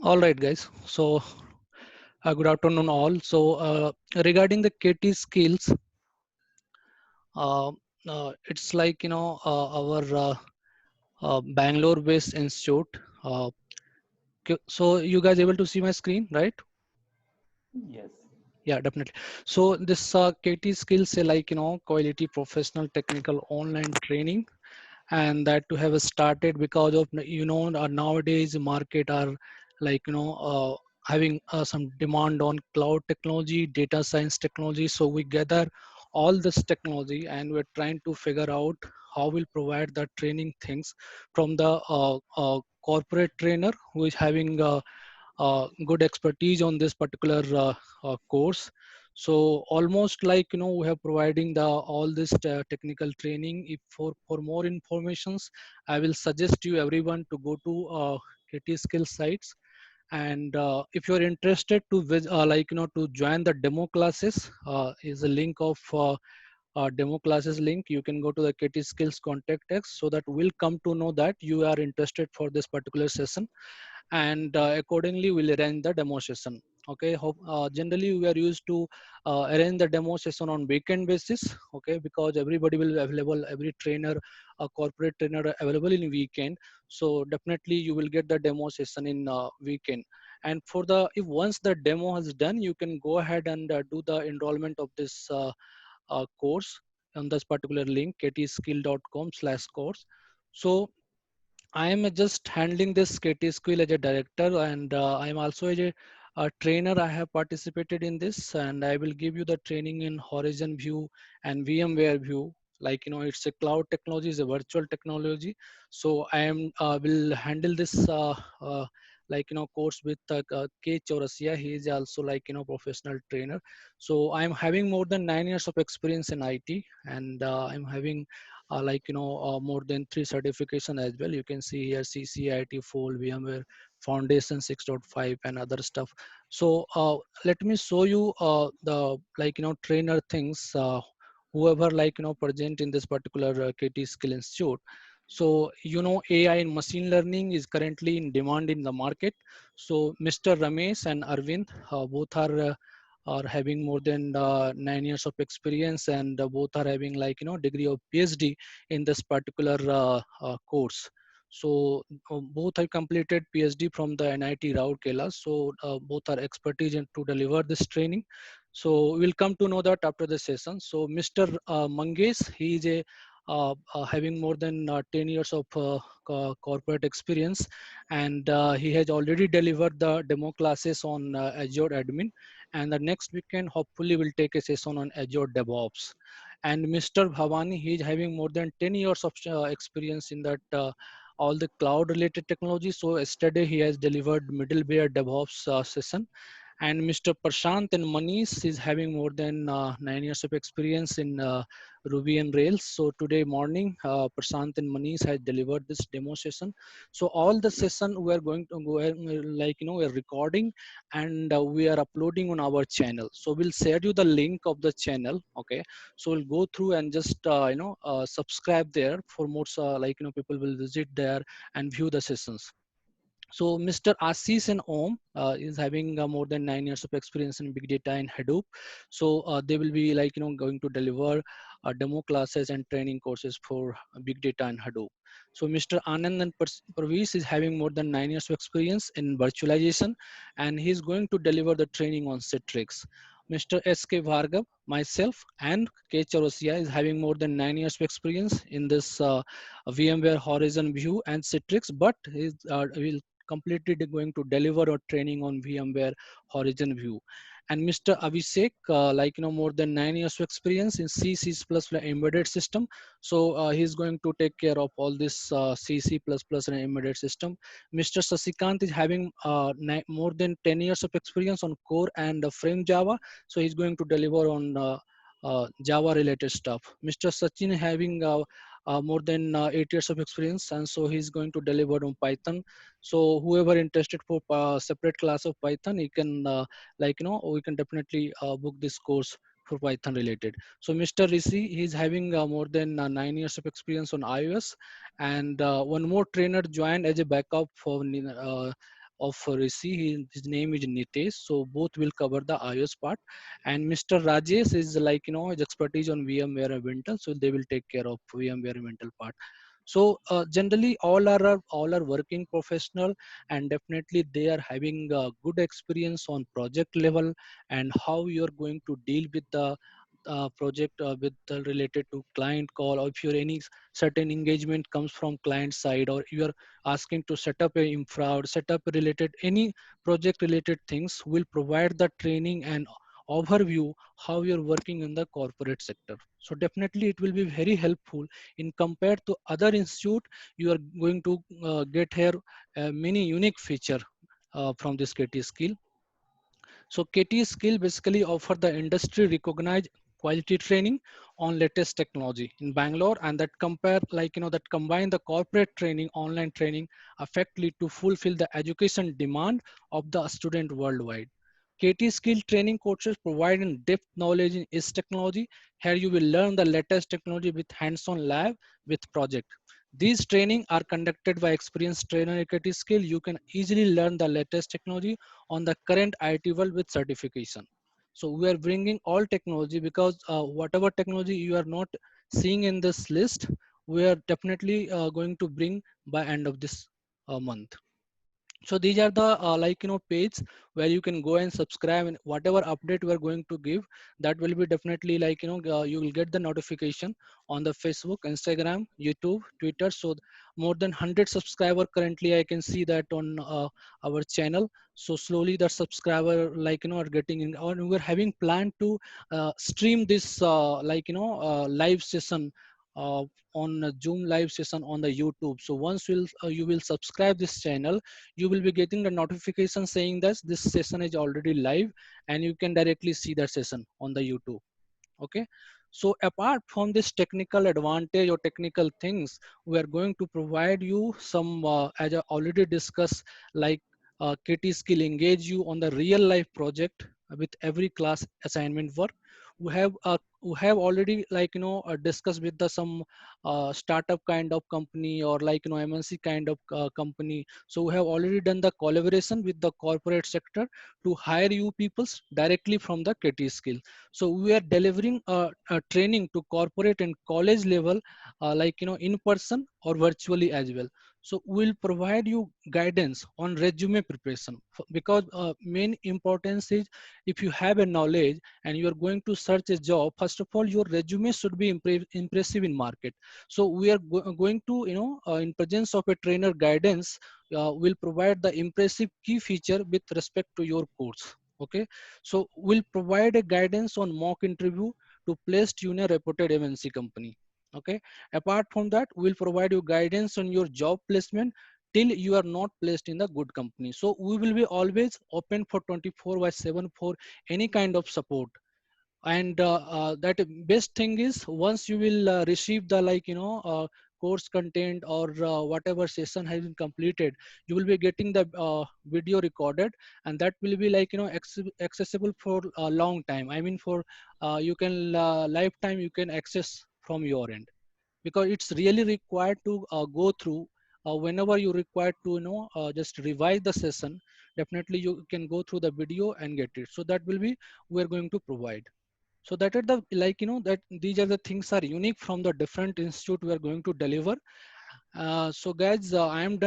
All right, guys. So, good afternoon, all. So, regarding the KT skills, uh, it's like our Bangalore-based institute. Uh, so, you guys able to see my screen, right? Yes. Yeah, definitely. So, this KT skills, say like quality professional technical online training, and that to have started because of nowadays market are like having some demand on cloud technology, data science technology. So we gather all this technology and we're trying to figure out how we'll provide the training things from the corporate trainer who is having good expertise on this particular course. So almost like we are providing the all this technical training. If for more informations, I will suggest you everyone to go to KT skill sites. And if you're interested to to join the demo classes, is a link of demo classes link. You can go to the KT skills contact text, so that we'll come to know that you are interested for this particular session, and accordingly we'll arrange the demo session. Okay, generally we are used to arrange the demo session on weekend basis. Okay, because everybody will available, every trainer, a corporate trainer available in weekend. So definitely you will get the demo session in weekend. And for the, if once the demo has done, you can go ahead and do the enrollment of this course on this particular link, ktskill.com/course. So I am just handling this KT Skill as a director, and I am also a trainer. I have participated in this, and I will give you the training in Horizon View and VMware View. Like it's a cloud technology, is a virtual technology. So I am will handle this course with K Chaurasia. He is also professional trainer. So I am having more than 9 years of experience in IT, and I'm having more than 3 certification as well. You can see here CCIT full, VMware Foundation 6.5 and other stuff. So let me show you the trainer things, whoever present in this particular KT Skill Institute. So AI and machine learning is currently in demand in the market. So Mr. Ramesh and Arvind, both are having more than 9 years of experience, and both are having degree of PhD in this particular course. So both have completed PhD from the NIT Rourkela. So both are expertise in to deliver this training. So we'll come to know that after the session. So Mr. Mangesh, he is a having more than 10 years of corporate experience, and he has already delivered the demo classes on Azure Admin, and the next weekend hopefully we'll take a session on Azure DevOps. And Mr. Bhavani, he is having more than 10 years of experience in that all the cloud related technology. So yesterday he has delivered middleware DevOps session. And Mr. Prashant and Manish is having more than 9 years of experience in Ruby and Rails. So today morning, Prashant and Manish has delivered this demo session. So all the session we are going to go we're recording, and we are uploading on our channel. So we'll share you the link of the channel. Okay, so we'll go through and just subscribe there for more. People will visit there and view the sessions. So Mr. Assis and Om is having more than 9 years of experience in big data and Hadoop. So they will be going to deliver demo classes and training courses for big data and Hadoop. So Mr. Anand and Parveez is having more than 9 years of experience in virtualization, and he's going to deliver the training on Citrix. Mr. S.K. Bhargav, myself, and K. Charosia is having more than 9 years of experience in this VMware Horizon View and Citrix, but will completely going to deliver a training on VMware Horizon View. And Mr. Abhishek, more than 9 years of experience in C, C++ embedded system. So he's going to take care of all this C, C++ and embedded system. Mr. Sasikant is having more than 10 years of experience on core and frame Java. So he's going to deliver on Java related stuff. Mr. Sachin having more than 8 years of experience, and so he's going to deliver on Python. So whoever interested for separate class of Python, he can we can definitely book this course for Python related. So Mr. Rishi, he's having more than 9 years of experience on iOS, and one more trainer joined as a backup for of Rishi. His name is Nitesh. So both will cover the iOS part, and Mr. Rajesh is like his expertise on VMware and Wintel, so they will take care of VMware and Wintel part. So generally, all are working professional, and definitely they are having a good experience on project level and how you are going to deal with the project with related to client call, or if you're any certain engagement comes from client side, or you are asking to set up a infra or set up related any project related things, will provide the training and overview how you're working in the corporate sector. So definitely it will be very helpful in compared to other institute. You are going to get here many unique feature from this KT skill. So KT skill basically offer the industry recognized quality training on latest technology in Bangalore, and that compare like that combine the corporate training, online training effectively to fulfill the education demand of the student worldwide. KT skill training courses provide in depth knowledge in is technology. Here you will learn the latest technology with hands-on lab with project. These training are conducted by experienced trainer at KT skill. You can easily learn the latest technology on the current IT world with certification. So we are bringing all technology because whatever technology you are not seeing in this list, we are definitely going to bring by end of this month. So these are the page where you can go and subscribe, and whatever update we are going to give, that will be definitely you will get the notification on the Facebook, Instagram, YouTube, Twitter. So more than 100 subscriber currently I can see that on our channel. So slowly the subscriber are getting in, or we're having plan to stream this live session uh, on a Zoom live session on the YouTube. So once you will subscribe this channel, you will be getting the notification saying that this session is already live, and you can directly see that session on the YouTube. Okay. So apart from this technical advantage or technical things, we are going to provide you some as I already discussed, like KT skill engage you on the real life project with every class assignment work. We have already discussed with the some startup kind of company, or MNC kind of company. So we have already done the collaboration with the corporate sector to hire you peoples directly from the KT skill. So we are delivering a training to corporate and college level, in person or virtually as well. So we'll provide you guidance on resume preparation, because main importance is, if you have a knowledge and you are going to search a job, first of all your resume should be impressive in market. So we are going to in presence of a trainer guidance, will provide the impressive key feature with respect to your course. Okay. So we'll provide a guidance on mock interview to place you in a reputed MNC company. Okay. Apart from that, we'll provide you guidance on your job placement till you are not placed in the good company. So we will be always open for 24 by 7 for any kind of support. And that best thing is, once you will receive the course content, or whatever session has been completed, you will be getting the video recorded, and that will be accessible for a long time. I mean, for you can lifetime you can access from your end, because it's really required to go through whenever you require to just revise the session. Definitely you can go through the video and get it. So that will be, we're going to provide. So that are the that these are the things are unique from the different institute we are going to deliver. So guys, I am done